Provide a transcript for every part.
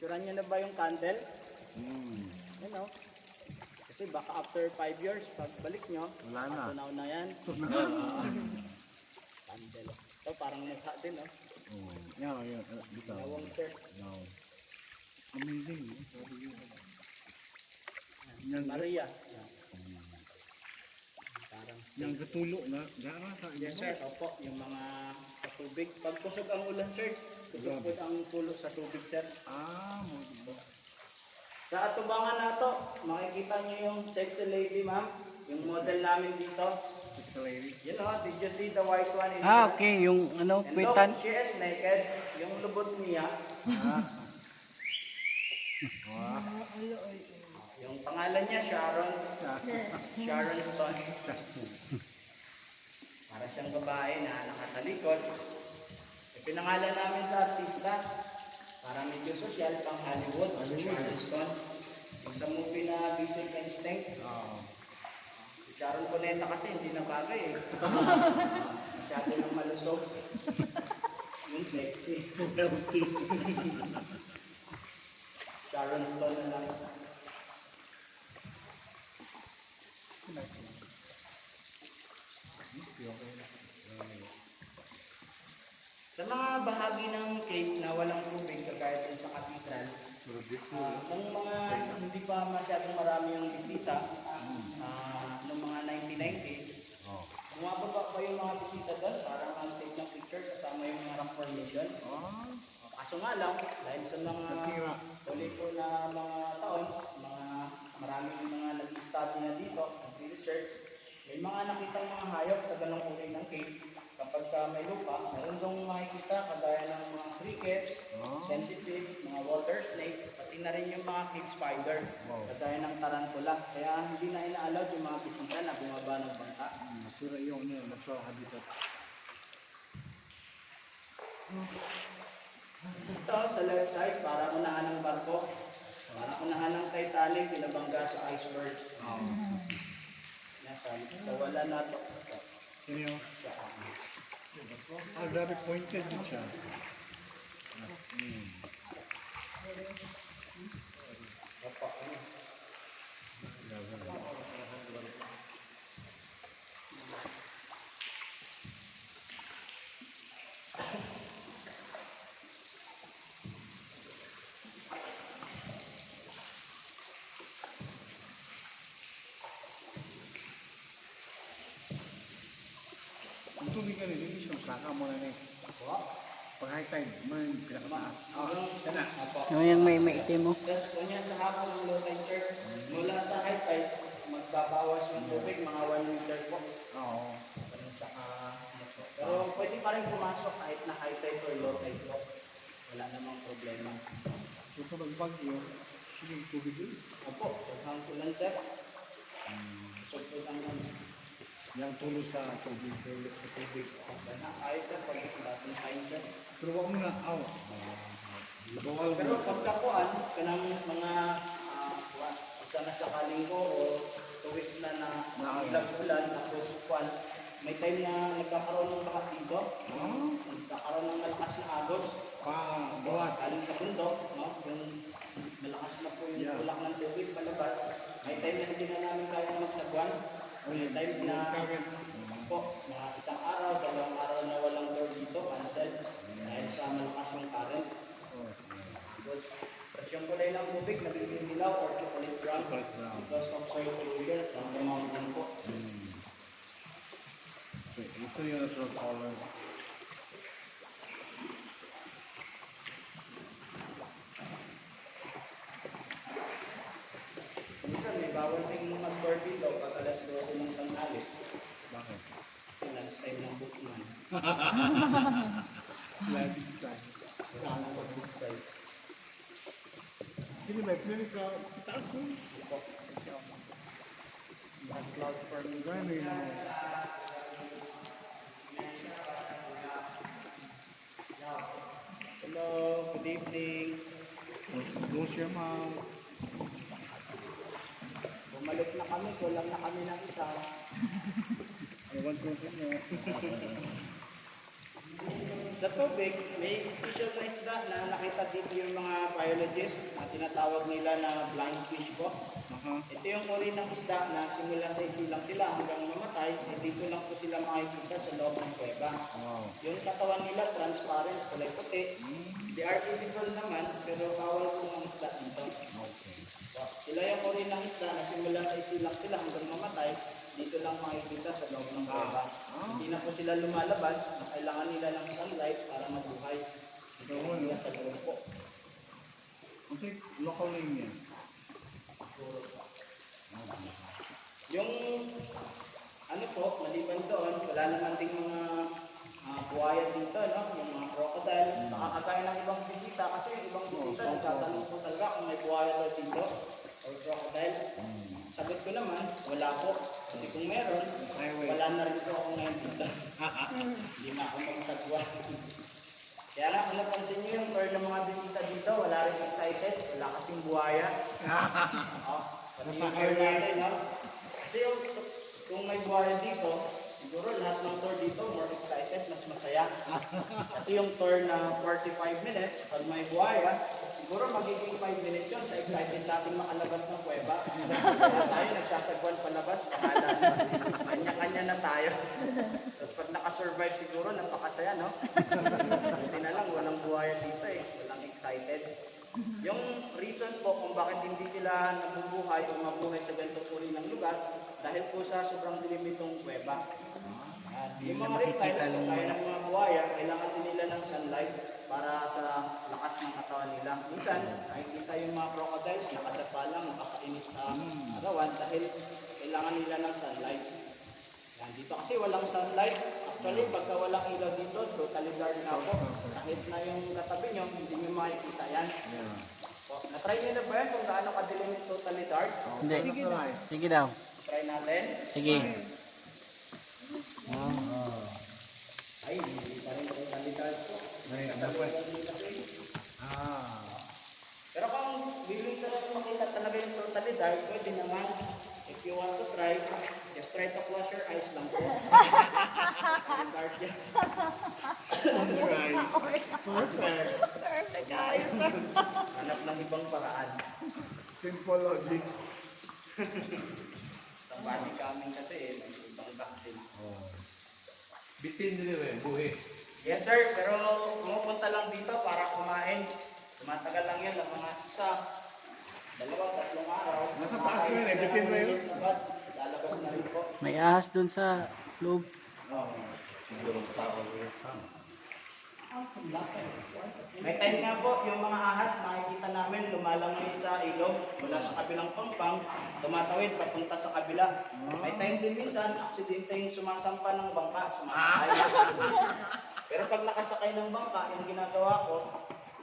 Picturean niyo na ba yung candle? Yan o. Kasi baka after 5 years, pagbalik nyo, wala na. matunaw na yan. Candle. Ito parang mukha din o. Yan, yan. Bitaw. Nawang sir. No. Amazing. Yan. Maria. Yan. Parang yung katulo na gara sa yes sir, opo, yung mga tubig. Pag kusog ang ulan sir, kusog po ang tulo sa tubig sir. mo diba? Sa atubangan na to, makikita nyo yung sexy lady ma'am, yung model namin dito. Sexy lady. You know, did you see the white one in Okay, yung ano, and kwitan. look, she is naked. Yung lubot niya. Yung pangalan niya, Sharon. Sharon Stone. Para siyang babae na nakatalikod. Pinangalan namin sa artista. Para medyo social, pang Hollywood. Sharon Stone. Sa movie na Basic Instinct. Si Sharon Cuneta kasi hindi na bagay eh. Masyado nang malusog. Yung sexy. Sharon Stone na lang. Sa mga bahagi ng cave na walang tubig, kagaya din sa cathedral, ng mga hindi pa masyadong marami yung bisita, noong mga 1990s, bumababa pa yung mga bisita doon, parang ang take ng picture kasama yung mga rock formation. Kaso nga lang, dahil sa mga huli po na mga taon, maraming mga nag-study na dito, nag-research, may mga nakitang mga hayop sa ganong uri ng cave. Kapag may lupa, meron dong makikita kagaya ng mga cricket, centipede, mga water snake, pati na rin yung mga cave spider, kagaya ng tarantula. Kaya hindi na ina-allow yung mga bisita na bumaba ng bangka. Masira yung natural habitat. Ito sa left side, para unahan ng barko. Para unahan ng Titanic, pinabangga sa iceberg. So wala na ito. Sino? Grabe pointed din siya. Ang tubig ka rin, hindi siya saka mo na rin. Pag high tide, man pinakataas. Sana. Yung may maitim mo. Tapos kanya sa hapon ng low tide church, mula sa high tide, magbabawas yung tubig, mga 1 meter po. Pero pwede pa rin pumasok kahit na high tide or low tide po. Wala namang problema. So kapag bagyo, sige yung tubig yun. Opo, sobrang ulan sir. Sobrang ulan. Yang tulo sa tubig. Ayos sir, pag natin kain sir. Pero wag mo na, bawal Pero pagkakuan, kanang mga pagka nasakaling ko o tuwid na ulan, kuan, may time na nagkakaroon ng lakas dito. Nagkakaroon ng malakas na agos. bawas. Galing sa bundok, no? Yung malakas na po yung tulak ng tubig palabas. May time na hindi na namin kaya magsagwan. May time na po, mga isang araw, 2 araw na walang door dito, cancel. Dahil sa malakas ng current. Tapos yung kulay ng tubig, nagiging dilaw or chocolate brown. Because of soil pollution from the mountain po. Ito yung natural color. Minsan may bawal ting mag-tour dito pag alas 12 ng tanghali. Bakit? Lunch time ng bookman. Lagi si Kai. Wala nang mag-book price. Sino ba? Pili ka sa taas mo? Black cloud forming. Gano'n yun. Hello, good evening. Close your mouth. Bumalik na kami, kulang na kami ng isa. I want to continue. Sa tubig, may special na isda na nakita dito yung mga biologists na tinatawag nila na blind fish po. Ito yung uri ng isda na simula sa isilang sila hanggang mamatay, dito lang po sila makikita sa loob ng kuweba. Wow. Yung katawan nila transparent, kulay puti. They are edible naman, pero bawal po ang isda nito. Okay. Sila yung uri ng isda na simula sa isilang sila hanggang mamatay, dito lang makikita sa loob ng kuweba. Hindi na po sila lumalabas, na kailangan nila ng sunlight para mabuhay. Ito nila sa loob po. Kasi local name yan. Yung ano po, maliban doon, wala naman ding mga buhaya dito, no? Yung mga crocodile, nakakagaya ng ibang bisita kasi yung ibang bisita nagtatanong po talaga kung may buhaya daw dito or crocodile. Sagot ko naman, wala po. Kasi kung meron, wala na rin po ako ngayon dito. Hindi na ako magsagwa. Kaya na, kung napansin nyo yung tour ng mga bisita dito, wala rin excited, wala kasing buhaya. Kasi yung tour natin, no? Kasi yung, kung may buhaya dito, siguro lahat ng tour dito more excited, mas masaya. Kasi yung tour na 45 minutes, pag may buhaya, siguro magiging 5 minutes yun sa excited natin makalabas ng kuweba. Kaya tayo nagsasagwan palabas, bahala na. Kanya-kanya na tayo. Tapos pag nakasurvive siguro, napakasaya, no? Hindi na lang, walang buhaya dito eh. Walang excited. Yung reason po kung bakit hindi sila nabubuhay o mabuhay sa ganito uri ng lugar, dahil po sa sobrang dilim itong kuweba. Yung mga reptile, kaya ng mga buhaya, kailangan din nila ng sunlight para sa lakas ng katawan nila. Minsan, nakikita yung mga crocodiles, nakadapa lang, nakakainis sa arawan dahil kailangan nila ng sunlight. Yan, dito kasi walang sunlight. Actually, pagka walang ilaw dito, totally dark na po. Kahit na yung katabi nyo, hindi nyo makikita yan. Na-try nyo na ba yan kung gaano kadilim yung totally dark? Hindi. Sige daw. Try natin. Sige. Ay, hindi pa rin totally dark po. Pero kung willing ka lang makita talaga yung totally dark, pwede naman. If you want to try, just try to close your eyes lang po. Dark yan. Hanap ng ibang paraan. Simple logic. Sa body coming kasi eh, may ibang vaccine. Bitin din rin, buhi. Yes sir, pero pumupunta lang dito para kumain. Tumatagal lang yan ng mga isa, 2-3 araw. Nasa taas mo yun eh, bitin mo yun? Lalabas na rin po. May ahas dun sa loob. Siguro tao yun. May time nga po, yung mga ahas, makikita namin lumalangoy sa ilog mula sa kabilang pampang, tumatawid papunta sa kabila. May time din minsan, aksidente yung sumasampa ng bangka, sumasakay. Pero pag nakasakay ng bangka, yung ginagawa ko,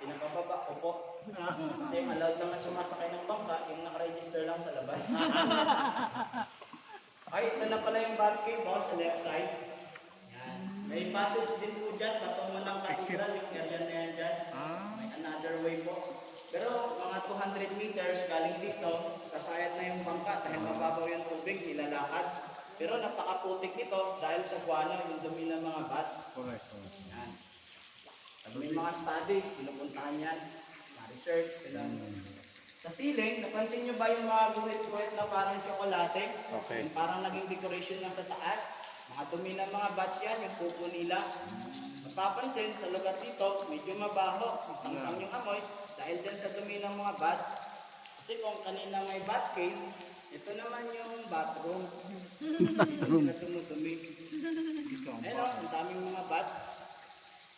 pinapababa ko po. Kasi allowed lang na sumasakay ng bangka, yung nakaregister lang sa labas. Ay, ito na pala yung back cave sa left side. Yan. May passage din po dyan, patungo ng cathedral, yung area na yan dyan. May another way po. Pero mga 200 meters galing dito, kasayat na yung bangka dahil mababaw yung tubig, nilalakad. Pero napakaputik nito dahil sa guano, yung dumi ng mga bat. Correct. Yan. Pag may mga study, pinupuntahan yan. Mga research, kailan. Sa ceiling, napansin nyo ba yung mga guhit-guhit na parang tsokolate? Okay. Yung parang naging decoration lang sa taas. Mga dumi ng mga bats yan, yung pupo nila. Mapapansin, sa lugar dito, medyo mabaho. Sangsang yung amoy dahil din sa dumi ng mga bats. Kasi kung kanina may bat cave, ito naman yung bathroom. Bathroom. Na tumutumi. Ayun o, ang daming mga bats.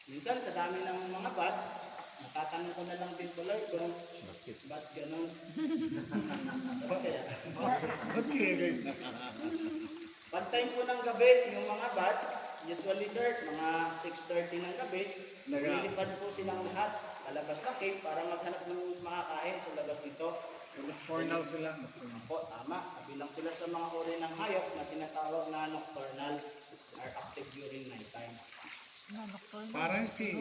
Minsan, sa dami ng mga bats, natatanong ko na lang din tuloy kung ba't ganun. Ba't kaya? Ba't kaya guys? Pag time po ng gabi, yung mga bats, usually sir, mga 6:30 ng gabi, nilipad po silang lahat. Palabas na cave para maghanap ng makakain sa labas dito. Nocturnal sila. Po, tama. Kabilang sila sa mga uri ng hayop na tinatawag na nocturnal are active during nighttime. Parang si...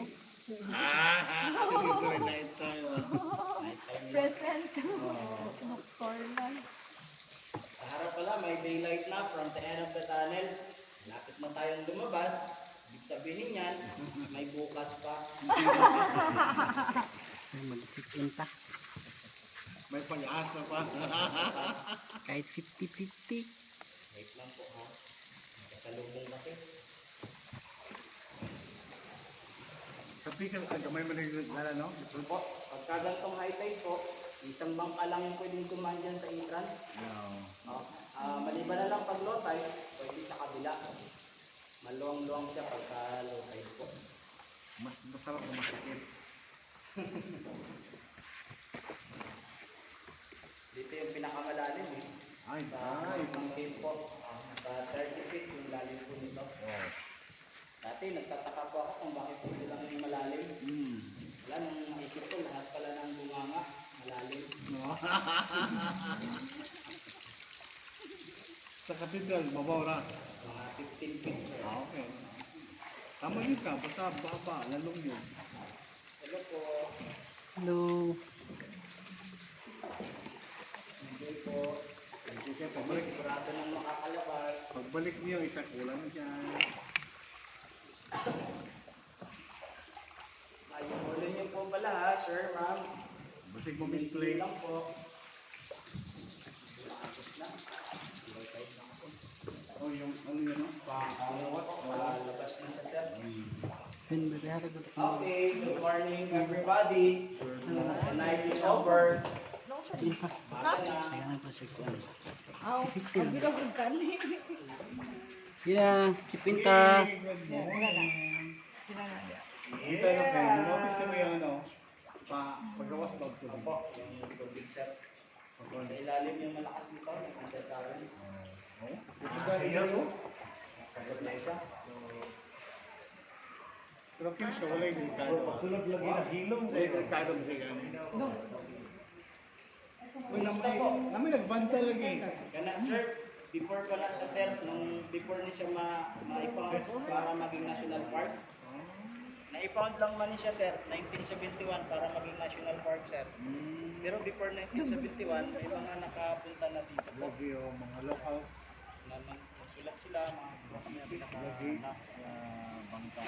Dito rin night tayo. Nighttime. Present. Nocturnal. Sa harap pala, may daylight na from the end of the tunnel. Lapit na tayong lumabas. sabihin niyan, may bukas pa. Ay, mag-check-in pa. May pag-asa pa. Kahit 50-50. Wait lang po ha. Kasalubong kasi. Sa pickle, gamay mo na no? Po, pagka ganitong high tide po, isang bangka lang yung pwedeng tumaan dyan sa Itran. Maliban na lang pag low tide, pwede sa kabila. Maluwang-luwang siya pagka low tide po. Mas masarap o masakit. Dito yung pinakamalalim eh. Ay, Sa ay. ibang cave po. Sa 30 feet yung lalim po nito. Oh. Dati nagtataka po ako kung bakit po lang yung malalim. Wala, nung naisip ko lahat pala ng bunganga malalim. No? Sa cathedral, mabaw na. Mga 15 feet. Sir. Okay. Tama yun ka, basta baba, lalong yun. Hello po. Hello. Hindi po. Hindi siya, Hindi pagbalik. sigurado nang makakalabas. Pagbalik niyo, isa kulang na dyan. Ayun niyo po pala ha, sir, ma'am. Basig mo Hindi misplace. lang po. Nakapos na. Low tide na ako. Oh, yung ano yun, no? Palabas na sa sir. Then, bibihara ko. Okay, good morning everybody. The night is over. Check-in pa. Baka na. Kaya nga po check-in. Aw, ang bilang ng kani. Yeah, check-in ta. Good morning. Kinala. Dito na kayo, notice na mo yung ano, paggawas ba ito? Opo, yung tubig sir. Sa ilalim yung malakas nito, nagkakaroon. Oh? Gusto ka rin yun? Sagot na isa. Pero kung siya, wala yung delikado. Sunod lagi na hilong. Wala yung delikado mo siya gano'n. Uy, basta po. Kami nagbanta lagi. Kana sir, before pa na sa sir, nung before ni siya ma-found para maging national park. Na-found lang man ni siya sir, 1971 para maging national park sir. Pero before 1971, may mga nakapunta na dito po. Lagi yung mga locals. Na sulat sila, mga pinaka Lagi. Bangka.